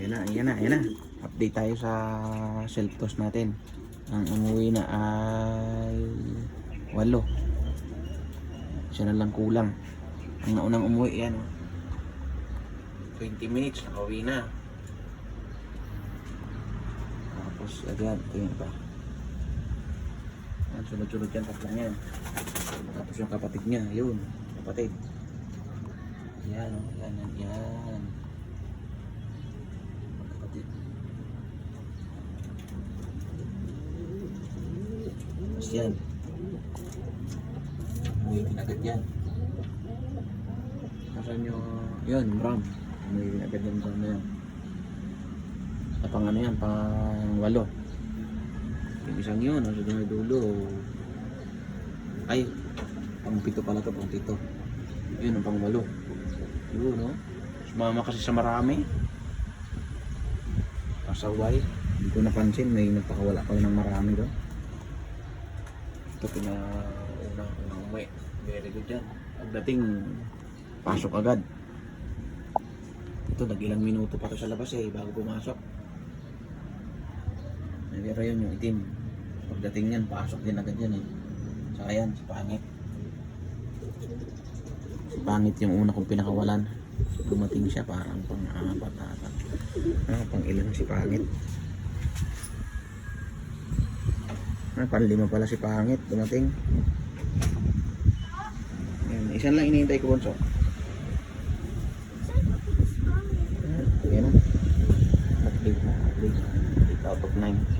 Ayan na. Update tayo sa self-toss natin. Ang umuwi na ay 8. Siya na lang kulang. Ang naunang umuwi, yan. 20 minutes, nakauwi na. Tapos, agad, ito yun pa. Sunod-sunod yan, tatlang yan. Tapos yung kapatid niya, yun, kapatid. Yan. Kapatid. Tapos yan. Umuwi agad yan. Nasaan yung, yun, Bram. Umuwi agad yan sa yan. Pang ano yan, pang 8. Yung isang yun, nasa dulo. Ay, pang 7 pala ito, pang 7. Yun, ang pang 8. Yun, no? Sumama kasi sa marami. Pasaway. Hindi ko napansin, may nagpakawala pala ng marami doon. Ito unang umuwi. Very good yan. Pagdating, pasok agad. Ito, nag-ilang minuto pa ito sa labas bago pumasok. Pero yun yung itim. Pagdating yan, pasok din agad yan Saka yan, si Pangit. Si Pangit yung una kong pinakawalan. Dumating siya parang pang-4 ata. Pang-ilan si Pangit. Pang-5 pala si Pangit. Dumating. Yan, isan lang inihintay ko, Bonso. Yan na. Update. 8 out of 9.